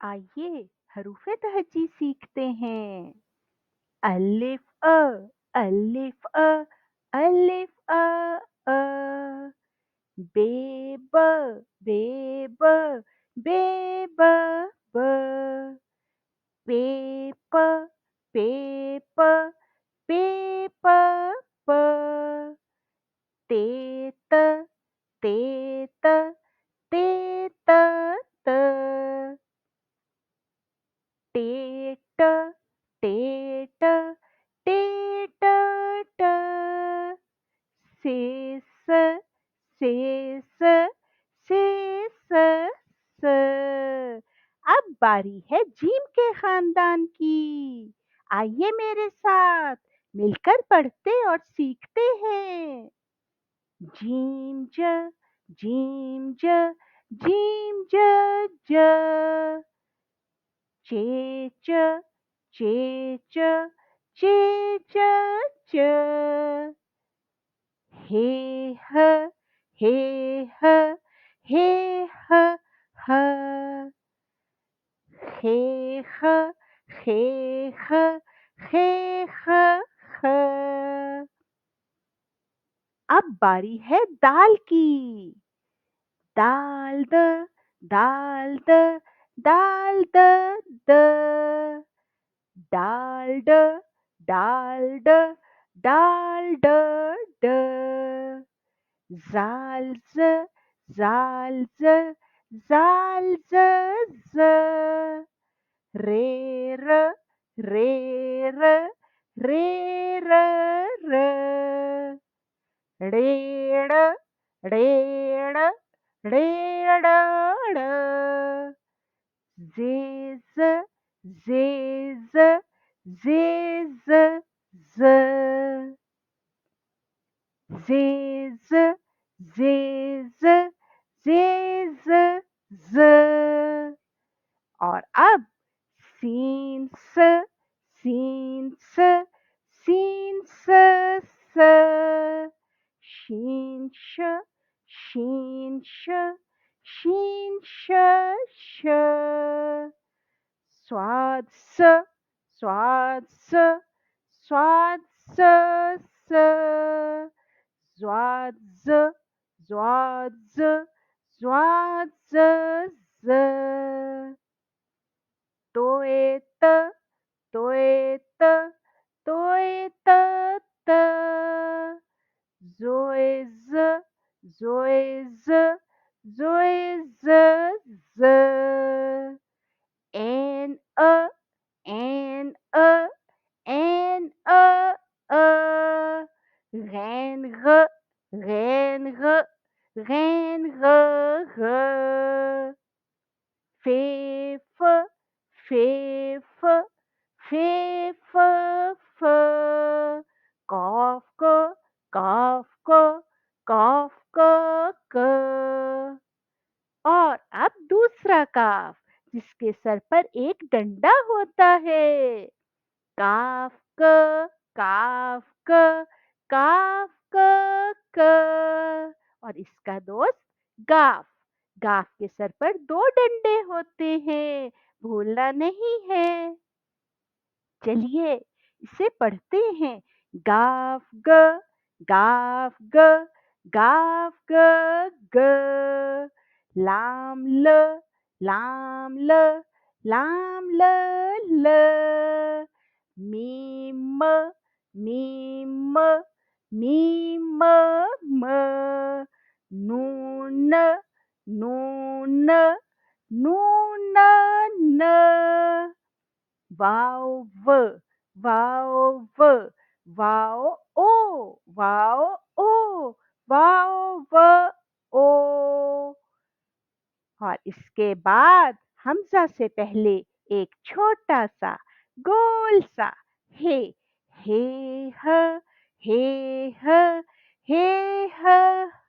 आइए हरूफे तहजी सीखते हैं। अलिफ अ अलिफ अलिफ अ बे ब बे ब बे ब ब पे प पे प पे प प ते त ते त ते त त टेट टेट टेट ट सेस सेस सेस स। अब बारी है जीम के खानदान की। आइए मेरे साथ मिलकर पढ़ते और सीखते हैं। जीम ज जीम ज जीम ज ज चे च चे च हे ह हे ह हे ह ह हे ह हे ह हे ह ह। अब बारी है दाल की। दाल द दाल द दाल द द डाल्ड डाल्ड डाल्ड ड जाल्ज जाल्ज जाल्ज ज रेर रेर रेर र ढेड़ ढेड़ ढेड़ ड़ झेज झेज झेज ज झेज झेज झेज ज। और अब सीन स सीन स सीन स स शीन श शीन श शीन श श स्वाद स स्वाद स स्वाद स स स्वाद ज स्वाद ज स्वाद ज ज तोएत तोएत तोएत त जोएज जोएज जोएज ज एन अ एन अ एन अ अ गैन ग गैन ग गैन ग ग फेफ फेफ फेफ फ कॉफ क कॉफ क कॉफ क और अब दूसरा काफ जिसके सर पर एक डंडा होता है। काफ क काफ क काफ क और इसका दोस्त गाफ। गाफ के सर पर दो डंडे होते हैं, भूलना नहीं है। चलिए इसे पढ़ते हैं। गाफ ग गाफ ग गाफ ग ग लाम ल लाम ल लाम ल ल मीम मीम मीम म नून नून नून न वाव व वाव व वाव ओ वाव ओ वाव व ओ। और इसके बाद हमजा से पहले एक छोटा सा गोल सा हे हे ह हे ह हे ह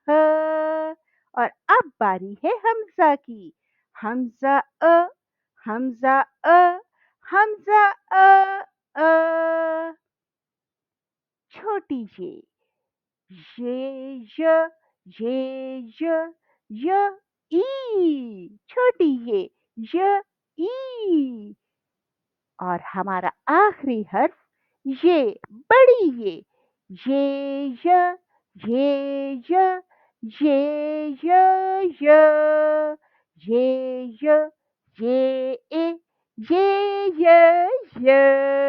ह। और अब बारी है हमजा की। हमजा अ हमजा अ हमजा अ छोटी ये य य ई छोटी ये य ई। और हमारा आखिरी हर्फ ये, बड़ी ये य, ये य, ये ए, ये य।